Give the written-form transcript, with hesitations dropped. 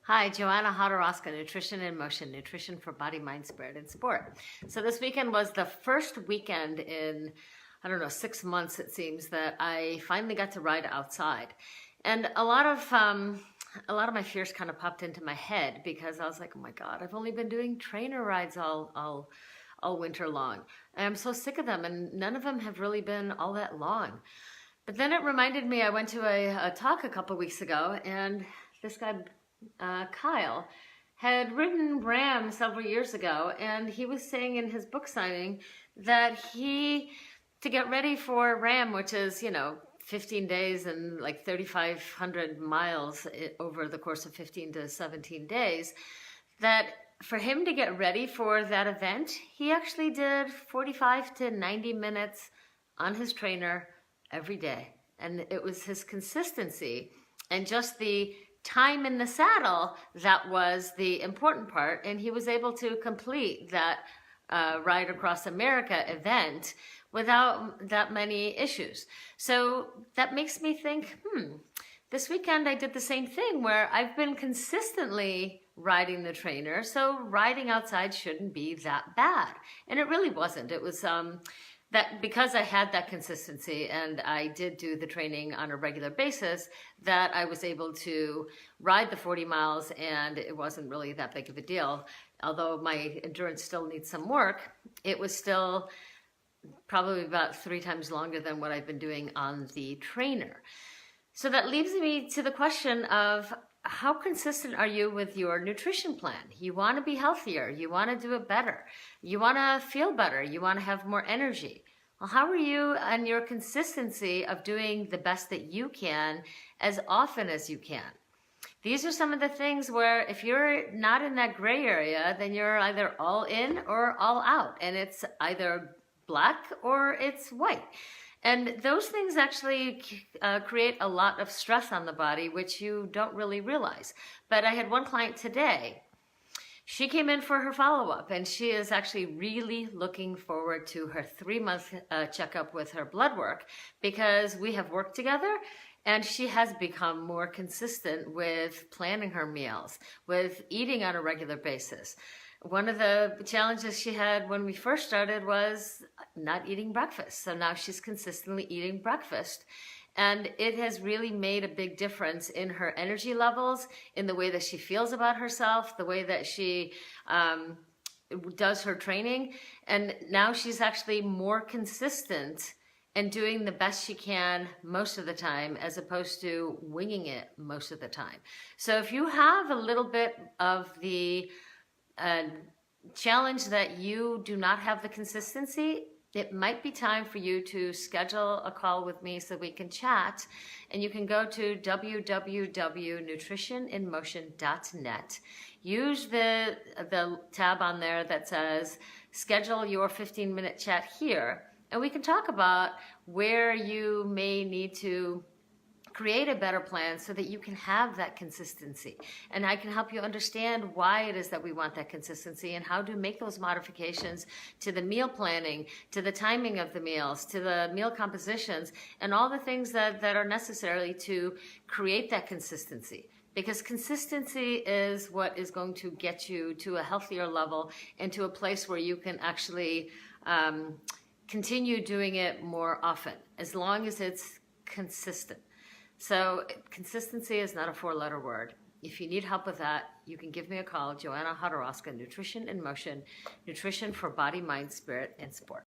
Hi, Joanna Hodorowska, Nutrition in Motion, Nutrition for Body, Mind, Spirit, and Sport. So this weekend was the first weekend in, I don't know, 6 months it seems, that I finally got to ride outside. And a lot of my fears kind of popped into my head because I was like, oh my God, I've only been doing trainer rides all winter long. And I'm so sick of them, and none of them have really been all that long. But then it reminded me, I went to a talk a couple weeks ago, and this guy, Kyle, had written Ram several years ago, and he was saying in his book signing that to get ready for Ram, which is, 15 days and like 3,500 miles over the course of 15 to 17 days, that for him to get ready for that event, he actually did 45 to 90 minutes on his trainer every day. And it was his consistency and just the time in the saddle that was the important part. And he was able to complete that Ride Across America event without that many issues. So that makes me think, this weekend I did the same thing where I've been consistently riding the trainer, so riding outside shouldn't be that bad. And it really wasn't. It was that because I had that consistency and I did do the training on a regular basis, that I was able to ride the 40 miles and it wasn't really that big of a deal. Although my endurance still needs some work, it was still probably about 3 times longer than what I've been doing on the trainer. So that leaves me to the question of, how consistent are you with your nutrition plan? You want to be healthier. You want to do it better. You want to feel better. You want to have more energy. Well, how are you on your consistency of doing the best that you can as often as you can? These are some of the things where if you're not in that gray area, then you're either all in or all out. And it's either black or it's white. And those things actually create a lot of stress on the body, which you don't really realize. But I had one client today. She came in for her follow-up, and she is actually really looking forward to her 3-month checkup with her blood work, because we have worked together, and she has become more consistent with planning her meals, with eating on a regular basis. One of the challenges she had when we first started was not eating breakfast. So now she's consistently eating breakfast. And it has really made a big difference in her energy levels, in the way that she feels about herself, the way that she does her training. And now she's actually more consistent and doing the best she can most of the time, as opposed to winging it most of the time. So if you have a little bit of the challenge that you do not have the consistency, it might be time for you to schedule a call with me so we can chat. And you can go to www.nutritioninmotion.net. Use the tab on there that says schedule your 15-minute chat here, and we can talk about where you may need to create a better plan so that you can have that consistency. And I can help you understand why it is that we want that consistency and how to make those modifications to the meal planning, to the timing of the meals, to the meal compositions, and all the things that are necessary to create that consistency. Because consistency is what is going to get you to a healthier level and to a place where you can actually continue doing it more often, as long as it's consistent. So consistency is not a 4-letter word. If you need help with that, you can give me a call, Joanna Hodorowska, Nutrition in Motion, Nutrition for Body, Mind, Spirit, and Sport.